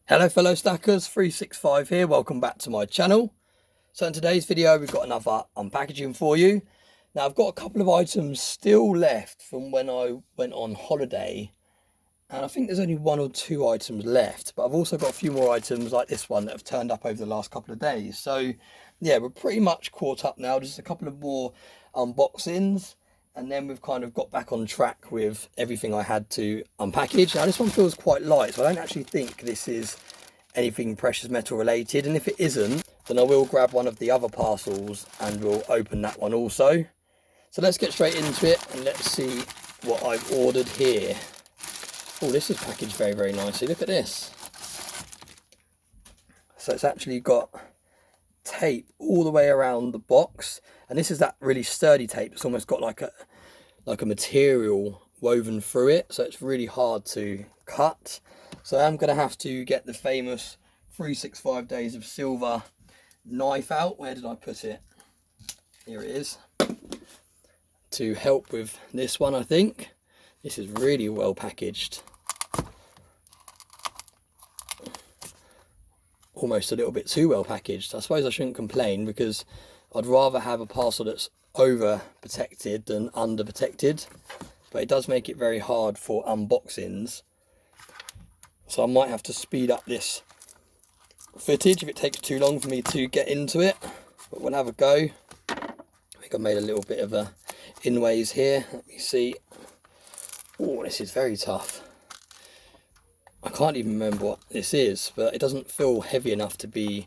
Hello fellow stackers, 365 here, welcome back to my channel. So in today's video we've got another unpackaging for you. Now I've got a couple of items still left from when I went on holiday, and I think there's only one or two items left, but I've also got a few more items like this one that have turned up over the last couple of days. So yeah, we're pretty much caught up now, just a couple of more unboxings. And then we've kind of got back on track with everything I had to unpackage. Now this one feels quite light, so I don't actually think this is anything precious metal related. And if it isn't, then I will grab one of the other parcels and we'll open that one also. So let's get straight into it and let's see what I've ordered here. Oh, this is packaged very, very nicely. Look at this. So it's actually got tape all the way around the box, and this is that really sturdy tape. It's almost got like a material woven through it, so it's really hard to cut. So I'm going to have to get the famous 365 Days of Silver knife out. Where did I put it? Here it is, to help with this one. I think this is really well packaged, almost a little bit too well packaged. I suppose I shouldn't complain, because I'd rather have a parcel that's over protected than under protected, but it does make it very hard for unboxings. So I might have to speed up this footage if it takes too long for me to get into it, but we'll have a go. I think I made a little bit of a inways here. Let me see. Oh, this is very tough. I can't even remember what this is, but it doesn't feel heavy enough to be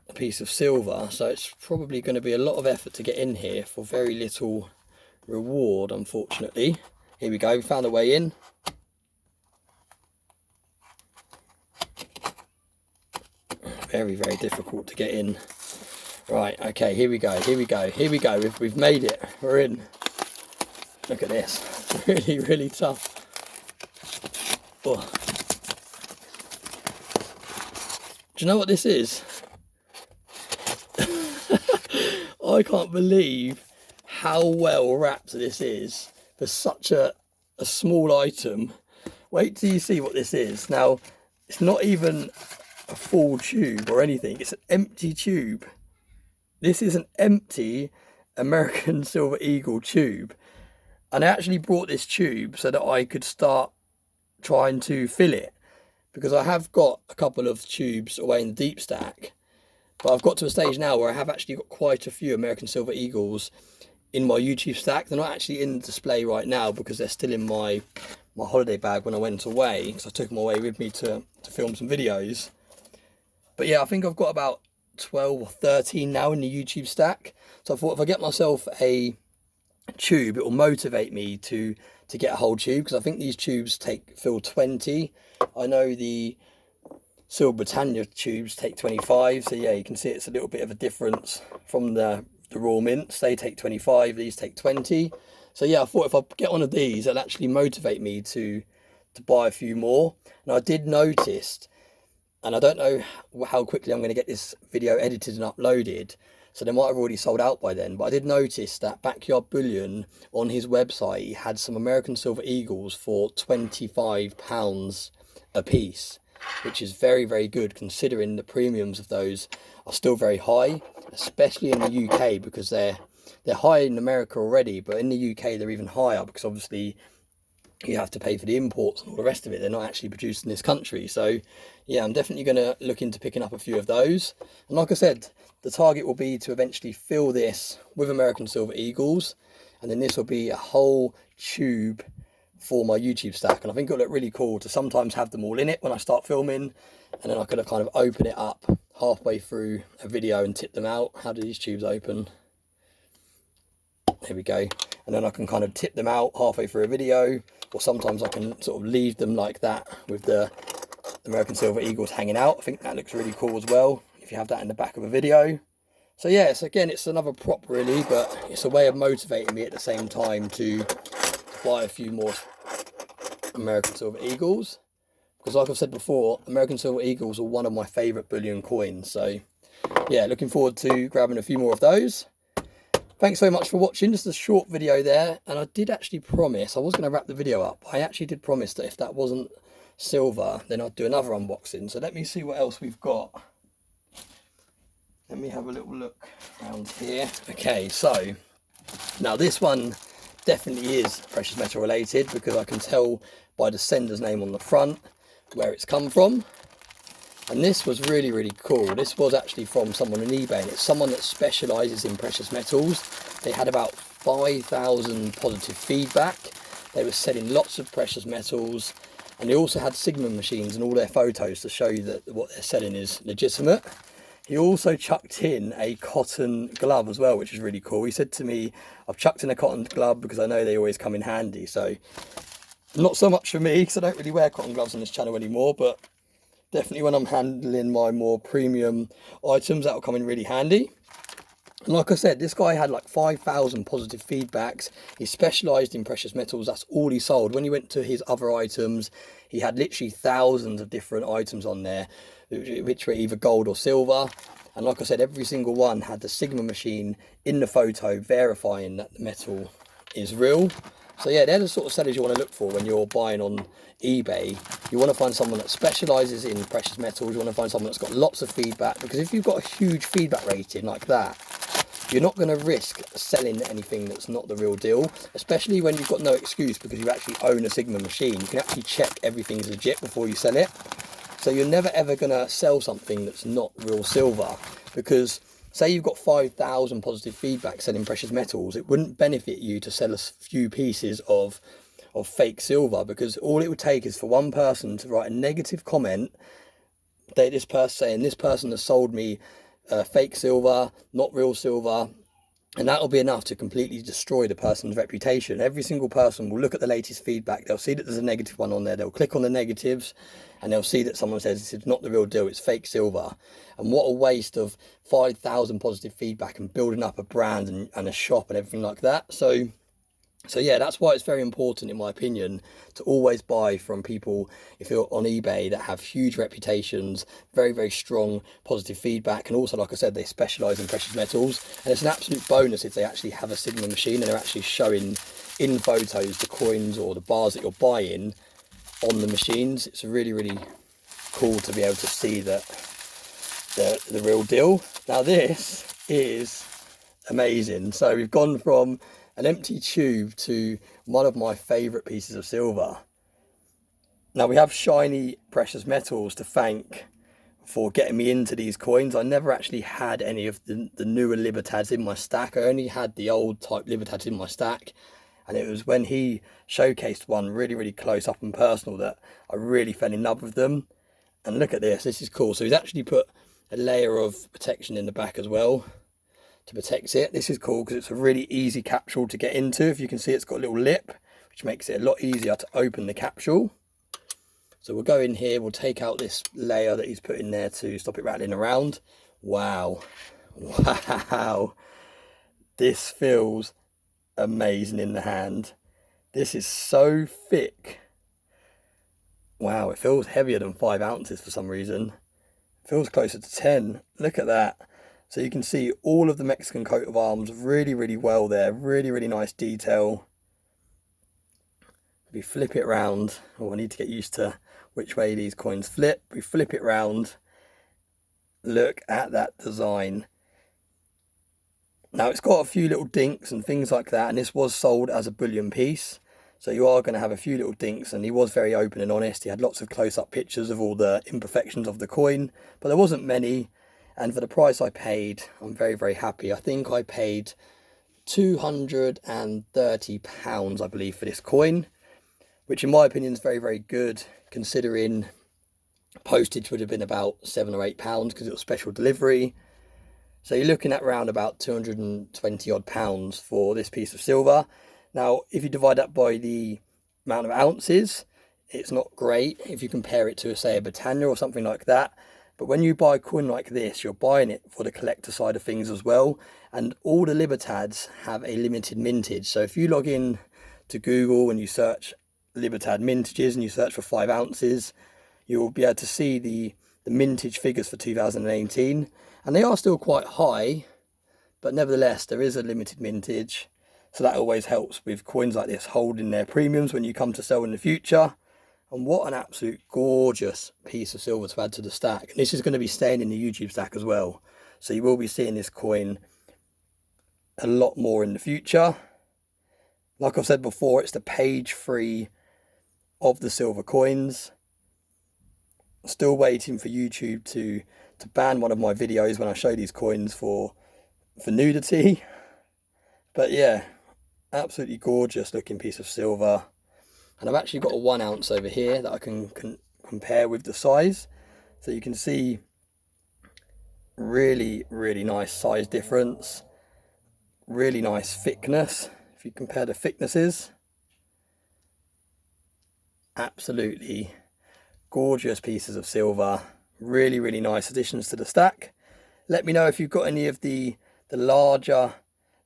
a piece of silver, so it's probably going to be a lot of effort to get in here for very little reward, unfortunately. Here we go, we found a way in. Very, very difficult to get in. Right, okay, here we go, here we go, here we go. We've made it, we're in. Look at this, it's really, really tough. Oh. Do you know what this is? I can't believe how well wrapped this is for such a small item. Wait till you see what this is. Now, it's not even a full tube or anything. It's an empty tube. This is an empty American Silver Eagle tube. And I actually brought this tube so that I could start trying to fill it, because I have got a couple of tubes away in the deep stack, but I've got to a stage now where I have actually got quite a few American Silver Eagles in my YouTube stack. They're not actually in display right now because they're still in my holiday bag when I went away, because I took them away with me to film some videos. But yeah, I think I've got about 12 or 13 now in the YouTube stack. So I thought if I get myself a tube, it will motivate me to get a whole tube, because I think these tubes fill 20. I know the Silver Britannia tubes take 25, so yeah, you can see it's a little bit of a difference from the Royal Mints. They take 25, these take 20. So yeah, I thought if I get one of these, it'll actually motivate me to buy a few more. And I did notice, and I don't know how quickly I'm going to get this video edited and uploaded, so they might have already sold out by then, but I did notice that Backyard Bullion on his website had some American Silver Eagles for £25 a piece, which is very, very good considering the premiums of those are still very high, especially in the UK, because they're high in America already, but in the UK they're even higher, because obviously you have to pay for the imports and all the rest of it. They're not actually produced in this country. So yeah, I'm definitely going to look into picking up a few of those. And like I said, the target will be to eventually fill this with American Silver Eagles, and then this will be a whole tube for my YouTube stack. And I think it'll look really cool to sometimes have them all in it when I start filming, and then I could kind of open it up halfway through a video and tip them out. How do these tubes open? There we go. And then I can kind of tip them out halfway through a video, or sometimes I can sort of leave them like that with the American Silver Eagles hanging out. I think that looks really cool as well, if you have that in the back of a video. So yes, again, it's another prop really, but it's a way of motivating me at the same time to buy a few more American Silver Eagles, because like I've said before, American Silver Eagles are one of my favourite bullion coins. So yeah, looking forward to grabbing a few more of those. Thanks so much for watching. Just a short video there, and I did actually promise I was going to wrap the video up. I actually did promise that if that wasn't silver, then I'd do another unboxing. So let me see what else we've got. Let me have a little look around here. Okay, so now this one definitely is precious metal related, because I can tell by the sender's name on the front where it's come from. And this was really, really cool. This was actually from someone on eBay, and it's someone that specialises in precious metals. They had about 5,000 positive feedback. They were selling lots of precious metals, and they also had Sigma machines and all their photos to show you that what they're selling is legitimate. He also chucked in a cotton glove as well, which is really cool. He said to me, I've chucked in a cotton glove because I know they always come in handy. So not so much for me, because I don't really wear cotton gloves on this channel anymore, but definitely when I'm handling my more premium items, that'll come in really handy. And like I said, this guy had like 5,000 positive feedbacks. He specialised in precious metals. That's all he sold. When he went to his other items, he had literally thousands of different items on there, which were either gold or silver. And like I said, every single one had the Sigma machine in the photo verifying that the metal is real. So yeah, they're the sort of sellers you want to look for when you're buying on eBay. You want to find someone that specialises in precious metals. You want to find someone that's got lots of feedback, because if you've got a huge feedback rating like that, you're not going to risk selling anything that's not the real deal, especially when you've got no excuse because you actually own a Sigma machine. You can actually check everything's legit before you sell it. So you're never ever going to sell something that's not real silver, because say you've got 5,000 positive feedback selling precious metals, it wouldn't benefit you to sell a few pieces of fake silver, because all it would take is for one person to write a negative comment, this person saying this person has sold me fake silver, not real silver, and that'll be enough to completely destroy the person's reputation. Every single person will look at the latest feedback, they'll see that there's a negative one on there, they'll click on the negatives, and they'll see that someone says this is not the real deal, it's fake silver. And what a waste of 5,000 positive feedback and building up a brand and a shop and everything like that. So yeah, that's why it's very important, in my opinion, to always buy from people, if you're on eBay, that have huge reputations, very, very strong positive feedback. And also, like I said, they specialise in precious metals. And it's an absolute bonus if they actually have a Sigma machine and they're actually showing in photos the coins or the bars that you're buying on the machines. It's really, really cool to be able to see that the real deal. Now this is amazing. So we've gone from an empty tube to one of my favourite pieces of silver. Now we have shiny precious metals to thank for getting me into these coins. I never actually had any of the newer Libertads in my stack. I only had the old type Libertads in my stack, and it was when he showcased one really, really close up and personal that I really fell in love with them. And look at this, this is cool. So he's actually put a layer of protection in the back as well to protect it. This is cool because it's a really easy capsule to get into. If you can see, it's got a little lip, which makes it a lot easier to open the capsule. So we'll go in here, we'll take out this layer that he's put in there to stop it rattling around. Wow, wow, this feels amazing in the hand. This is so thick. Wow, it feels heavier than 5 ounces for some reason. It feels closer to 10. Look at that. So you can see all of the Mexican coat of arms really, really well there. Really, really nice detail. We flip it round. Oh, I need to get used to which way these coins flip. We flip it round. Look at that design. Now it's got a few little dinks and things like that, and this was sold as a bullion piece. So you are going to have a few little dinks, and he was very open and honest. He had lots of close-up pictures of all the imperfections of the coin, but there wasn't many. And for the price I paid, I'm very, very happy. I think I paid £230, I believe, for this coin, which in my opinion is very, very good, considering postage would have been about £7 or £8 because it was special delivery. So you're looking at around about 220 odd pounds for this piece of silver. Now, if you divide that by the amount of ounces, it's not great if you compare it to, say, a Britannia or something like that. But when you buy a coin like this, you're buying it for the collector side of things as well. And all the Libertads have a limited mintage. So if you log in to Google and you search Libertad mintages and you search for 5 ounces, you'll be able to see the mintage figures for 2018. And they are still quite high, but nevertheless, there is a limited mintage. So that always helps with coins like this holding their premiums when you come to sell in the future. And what an absolute gorgeous piece of silver to add to the stack. And this is going to be staying in the YouTube stack as well. So you will be seeing this coin a lot more in the future. Like I've said before, it's the page 3 of the silver coins. Still waiting for YouTube to ban one of my videos when I show these coins for nudity. But yeah, absolutely gorgeous looking piece of silver. And I've actually got a 1 ounce over here that I can compare with the size. So you can see really, really nice size difference. Really nice thickness. If you compare the thicknesses. Absolutely gorgeous pieces of silver. Really, really nice additions to the stack. Let me know if you've got any of the larger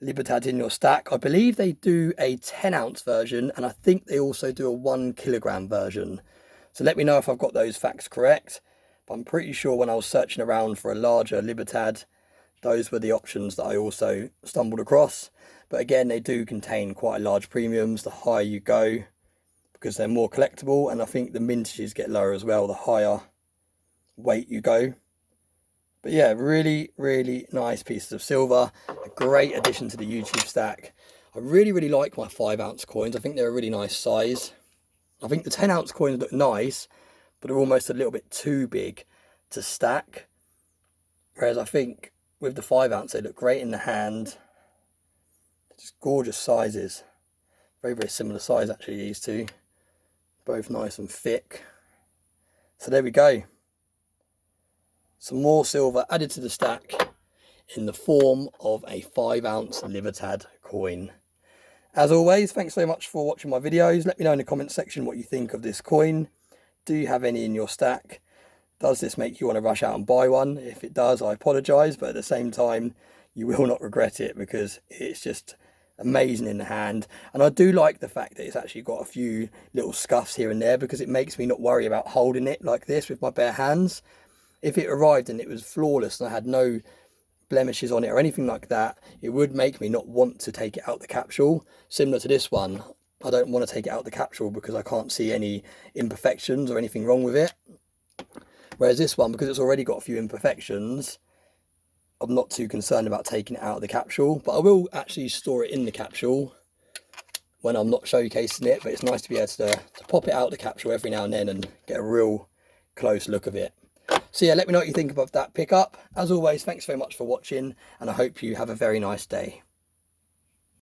Libertads in your stack. I believe they do a 10 ounce version, and I think they also do a 1 kilogram version. So let me know if I've got those facts correct. But I'm pretty sure when I was searching around for a larger Libertad, those were the options that I also stumbled across. But again, they do contain quite large premiums the higher you go, because they're more collectible, and I think the mintages get lower as well the higher weight you go. But yeah, really, really nice pieces of silver. A great addition to the YouTube stack. I really, really like my 5 ounce coins. I think they're a really nice size. I think the 10 ounce coins look nice, but they're almost a little bit too big to stack. Whereas I think with the 5 ounce, they look great in the hand. Just gorgeous sizes. Very, very similar size actually, these two. Both nice and thick. So there we go. Some more silver added to the stack in the form of a 5 ounce Libertad coin. As always, thanks so much for watching my videos. Let me know in the comment section what you think of this coin. Do you have any in your stack? Does this make you want to rush out and buy one? If it does, I apologise, but at the same time, you will not regret it because it's just amazing in the hand. And I do like the fact that it's actually got a few little scuffs here and there, because it makes me not worry about holding it like this with my bare hands. If it arrived and it was flawless and I had no blemishes on it or anything like that, it would make me not want to take it out the capsule. Similar to this one, I don't want to take it out the capsule because I can't see any imperfections or anything wrong with it. Whereas this one, because it's already got a few imperfections, I'm not too concerned about taking it out of the capsule. But I will actually store it in the capsule when I'm not showcasing it. But it's nice to be able to pop it out of the capsule every now and then and get a real close look of it. So yeah, let me know what you think about that pickup. As always, thanks very much for watching, and I hope you have a very nice day.